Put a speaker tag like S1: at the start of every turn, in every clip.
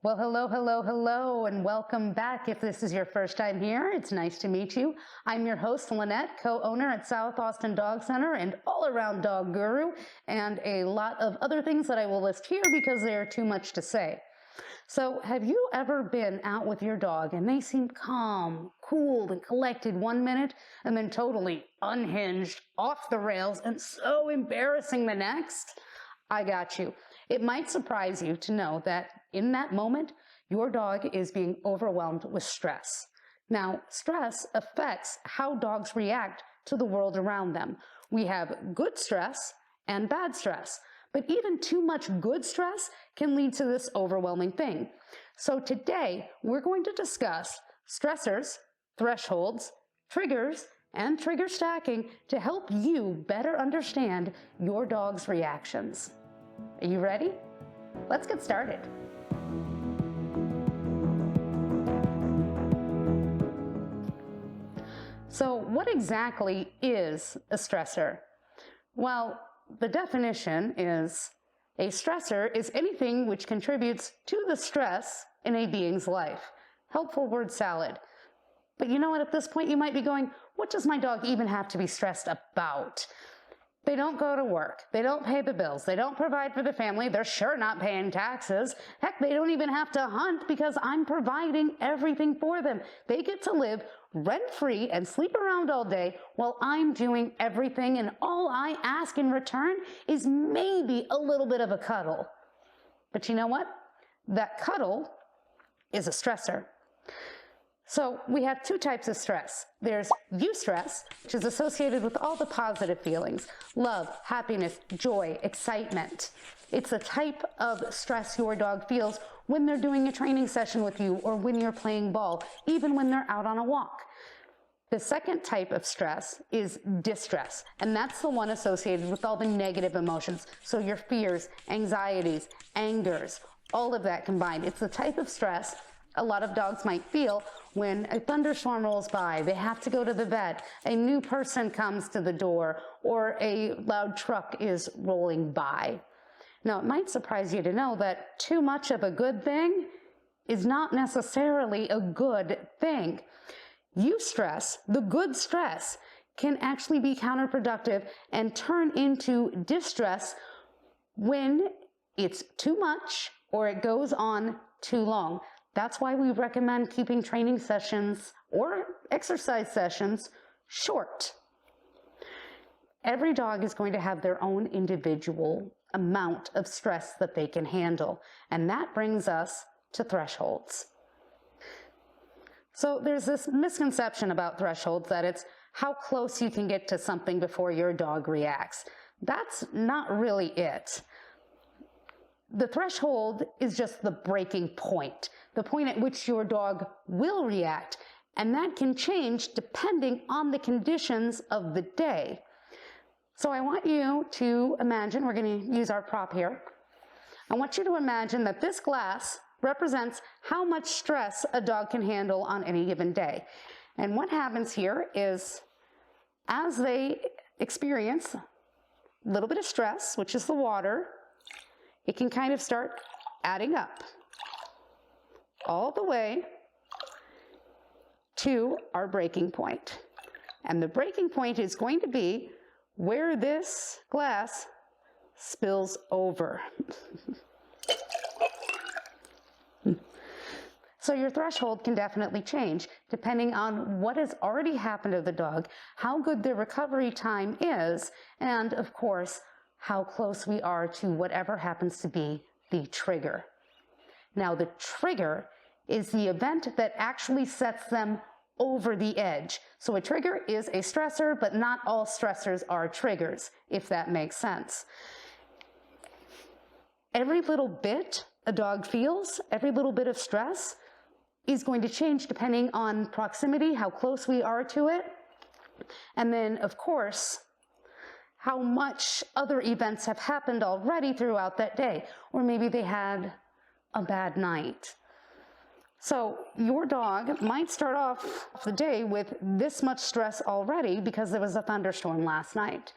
S1: Well, hello, hello, hello, and welcome back. If this is your first time here, it's nice to meet you. I'm your host, Lynnette, co-owner at South Austin Dog Center and all-around dog guru, and a lot of other things that I will list here because they are too much to say. So have you ever been out with your dog and they seem calm, cool, and collected 1 minute and then totally unhinged, off the rails, and so embarrassing the next? I got you. It might surprise you to know that in that moment, your dog is being overwhelmed with stress. Now, stress affects how dogs react to the world around them. We have good stress and bad stress, but even too much good stress can lead to this overwhelming thing. So today, we're going to discuss stressors, thresholds, triggers, and trigger stacking to help you better understand your dog's reactions. Are you ready? Let's get started. So what exactly is a stressor? Well, the definition is a stressor is anything which contributes to the stress in a being's life. Helpful word salad. But you know what, at this point you might be going, what does my dog even have to be stressed about? They don't go to work. They don't pay the bills. They don't provide for the family. They're sure not paying taxes. Heck, they don't even have to hunt because I'm providing everything for them. They get to live rent-free and sleep around all day while I'm doing everything, and all I ask in return is maybe a little bit of a cuddle. But you know what? That cuddle is a stressor. So we have two types of stress. There's eustress, which is associated with all the positive feelings, love, happiness, joy, excitement. It's a type of stress your dog feels when they're doing a training session with you or when you're playing ball, even when they're out on a walk. The second type of stress is distress, and that's the one associated with all the negative emotions. So your fears, anxieties, angers, all of that combined. It's the type of stress a lot of dogs might feel when a thunderstorm rolls by, they have to go to the vet, a new person comes to the door, or a loud truck is rolling by. Now, it might surprise you to know that too much of a good thing is not necessarily a good thing. Eustress, the good stress, can actually be counterproductive and turn into distress when it's too much or it goes on too long. That's why we recommend keeping training sessions or exercise sessions short. Every dog is going to have their own individual amount of stress that they can handle, and that brings us to thresholds. So there's this misconception about thresholds that it's how close you can get to something before your dog reacts. That's not really it. The threshold is just the breaking point, the point at which your dog will react, and that can change depending on the conditions of the day. So I want you to imagine, we're going to use our prop here. I want you to imagine that this glass represents how much stress a dog can handle on any given day. And what happens here is as they experience a little bit of stress, which is the water, it can kind of start adding up all the way to our breaking point. And the breaking point is going to be where this glass spills over. So your threshold can definitely change depending on what has already happened to the dog, how good the recovery time is, and of course, how close we are to whatever happens to be the trigger. Now, the trigger is the event that actually sets them over the edge. So a trigger is a stressor, but not all stressors are triggers, if that makes sense. Every little bit a dog feels, every little bit of stress is going to change depending on proximity, how close we are to it, and then, of course, how much other events have happened already throughout that day, or maybe they had a bad night. So your dog might start off the day with this much stress already because there was a thunderstorm last night.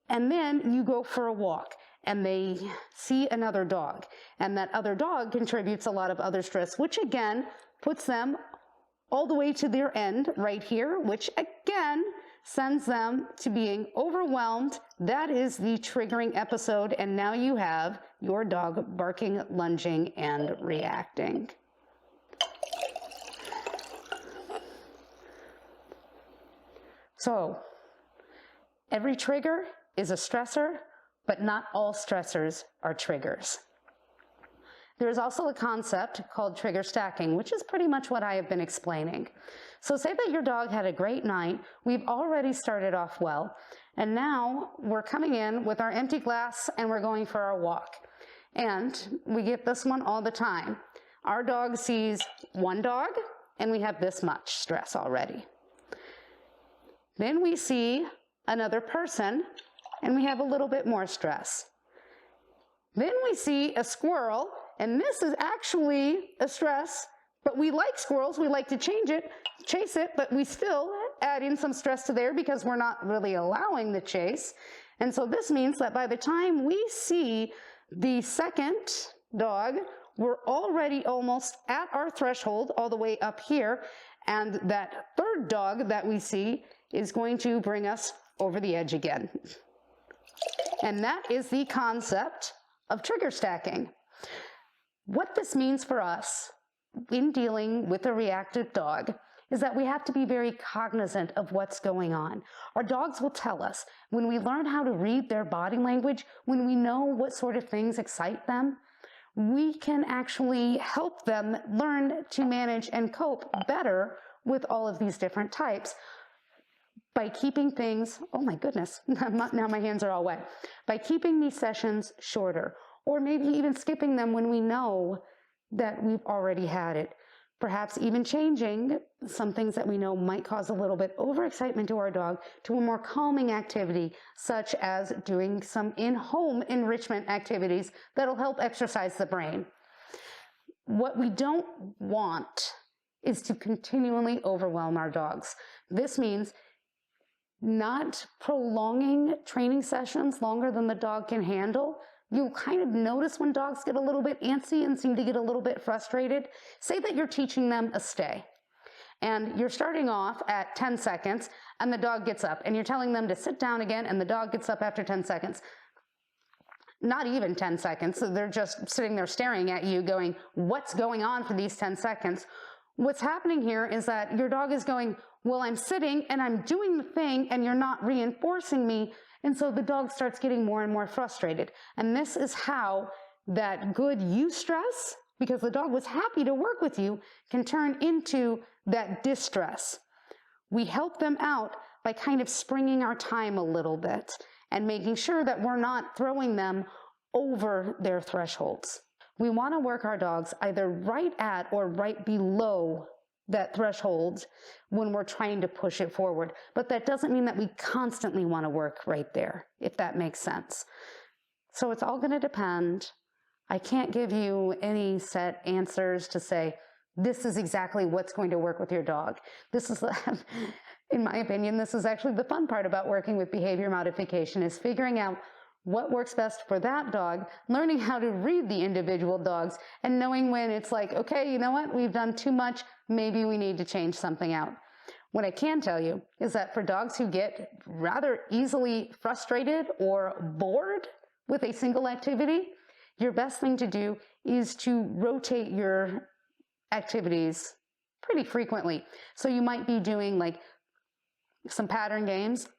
S1: And then you go for a walk and they see another dog, and that other dog contributes a lot of other stress, which again puts them all the way to their end right here, which again sends them to being overwhelmed. That is the triggering episode, and now you have your dog barking, lunging, and reacting. So, every trigger is a stressor, but not all stressors are triggers. There is also a concept called trigger stacking, which is pretty much what I have been explaining. So say that your dog had a great night, we've already started off well, and now we're coming in with our empty glass and we're going for our walk. And we get this one all the time. Our dog sees one dog and we have this much stress already. Then we see another person and we have a little bit more stress. Then we see a squirrel, and this is actually a stress, but we like squirrels, we like to chase it, but we still add in some stress to there because we're not really allowing the chase. And so this means that by the time we see the second dog, we're already almost at our threshold all the way up here, and that third dog that we see is going to bring us over the edge again. And that is the concept of trigger stacking. What this means for us in dealing with a reactive dog is that we have to be very cognizant of what's going on. Our dogs will tell us when we learn how to read their body language, when we know what sort of things excite them, we can actually help them learn to manage and cope better with all of these different types by keeping things, oh my goodness, now my hands are all wet, by keeping these sessions shorter, or maybe even skipping them when we know that we've already had it. Perhaps even changing some things that we know might cause a little bit overexcitement to our dog to a more calming activity, such as doing some in-home enrichment activities that'll help exercise the brain. What we don't want is to continually overwhelm our dogs. This means not prolonging training sessions longer than the dog can handle. You'll kind of notice when dogs get a little bit antsy and seem to get a little bit frustrated. Say that you're teaching them a stay, and you're starting off at 10 seconds, and the dog gets up, and you're telling them to sit down again, and the dog gets up after 10 seconds. Not even 10 seconds, so they're just sitting there staring at you going, what's going on for these 10 seconds? What's happening here is that your dog is going, well, I'm sitting and I'm doing the thing and you're not reinforcing me. And so the dog starts getting more and more frustrated. And this is how that good eustress, because the dog was happy to work with you, can turn into that distress. We help them out by kind of springing our time a little bit and making sure that we're not throwing them over their thresholds. We want to work our dogs either right at or right below that threshold when we're trying to push it forward. But that doesn't mean that we constantly want to work right there, if that makes sense. So it's all going to depend. I can't give you any set answers to say, this is exactly what's going to work with your dog. This is, in my opinion, this is actually the fun part about working with behavior modification, is figuring out what works best for that dog, learning how to read the individual dogs, and knowing when it's like, okay, you know what, we've done too much, maybe we need to change something out. What I can tell you is that for dogs who get rather easily frustrated or bored with a single activity, your best thing to do is to rotate your activities pretty frequently. So you might be doing like some pattern games,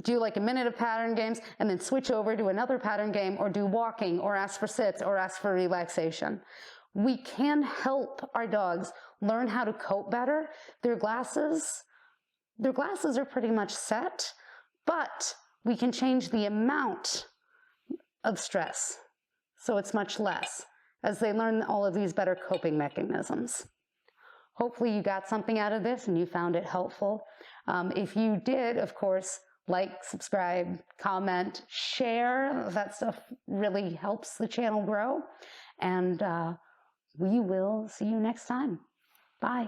S1: do like a minute of pattern games, and then switch over to another pattern game, or do walking, or ask for sits, or ask for relaxation. We can help our dogs learn how to cope better. Their glasses are pretty much set, but we can change the amount of stress, so it's much less, as they learn all of these better coping mechanisms. Hopefully you got something out of this and you found it helpful. If you did, of course, like, subscribe, comment, share. That stuff really helps the channel grow. And we will see you next time. Bye.